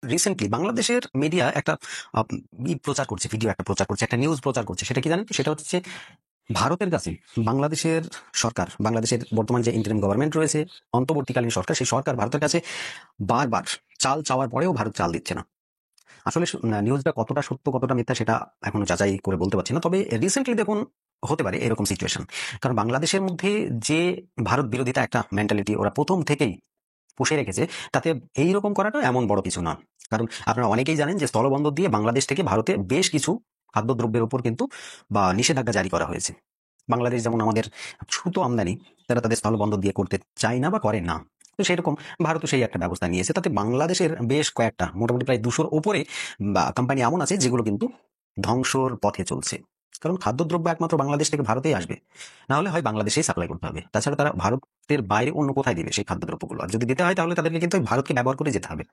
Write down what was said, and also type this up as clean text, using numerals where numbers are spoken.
Recently বাংলাদেশের media একটা প্রচার করছে, ভিডিও একটা প্রচার করছে, একটা নিউজ প্রচার করছে। সেটা কি জানেন? সেটা হচ্ছে ভারতের কাছে বাংলাদেশের সরকার, বাংলাদেশের বর্তমান যে ইন্টারিম গভর্নমেন্ট রয়েছে, অন্তর্বর্তীকালীন সরকার, সেই সরকার ভারতের কাছে বারবার চাল চাওয়ার পরেও ভারত চাল দিচ্ছে না। আসলে নিউজটা কতটা সত্য কতটা মিথ্যা সেটা এখনো যাচাই করে বলতে পারছি না, তবে রিসেন্টলি দেখুন হতে পারে এরকম সিচুয়েশন। কারণ বাংলাদেশের মধ্যে যে ভারত বিরোধিতা একটা মেন্টালিটি ওরা প্রথম থেকেই পুষে রেখেছে, তাতে এইরকম করাটা এমন বড় কিছু না। কারণ আপনারা অনেকেই জানেন যে স্থলবন্দর দিয়ে বাংলাদেশ থেকে ভারতে বেশ কিছু খাদ্যদ্রব্যের উপর কিন্তু বা নিষেধাজ্ঞা জারি করা হয়েছে। বাংলাদেশ যেমন আমাদের ছুতো আমদানি তারা তাদের স্থলবন্দর দিয়ে করতে চায় না বা করে না, তো সেরকম ভারতও সেই একটা ব্যবস্থা নিয়েছে। তাতে বাংলাদেশের বেশ কয়েকটা, মোটামুটি প্রায় 200-র ওপরে বা কোম্পানি এমন আছে যেগুলো কিন্তু ধ্বংসর পথে চলছে। কারণ খাদ্যদ্রব্য একমাত্র বাংলাদেশ থেকে ভারতেই আসবে, না হলে হয় বাংলাদেশেই সাপ্লাই করতে হবে। তাছাড়া তারা ভারতের বাইরে অন্য কোথায় দিবে সেই খাদ্যদ্রব্যগুলো? আর যদি দিতে হয় তাহলে তাদেরকে কিন্তু ওই ভারতকে ব্যবহার করে যেতে হবে।